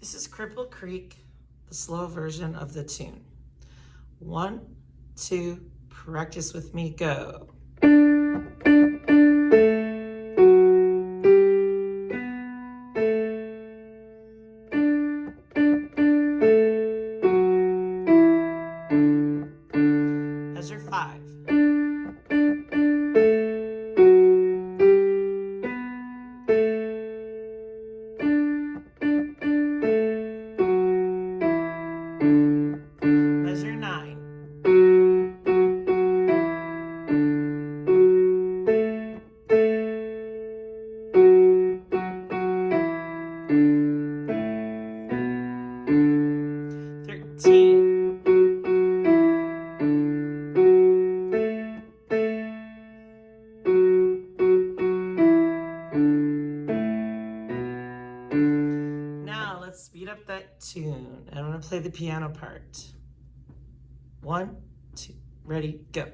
This is Cripple Creek, the slow version of the tune. 1, 2, practice with me, go. Measure 5. Measure 9. Now let's speed up that tune. I'm going to play the piano part. 1, 2, ready, go.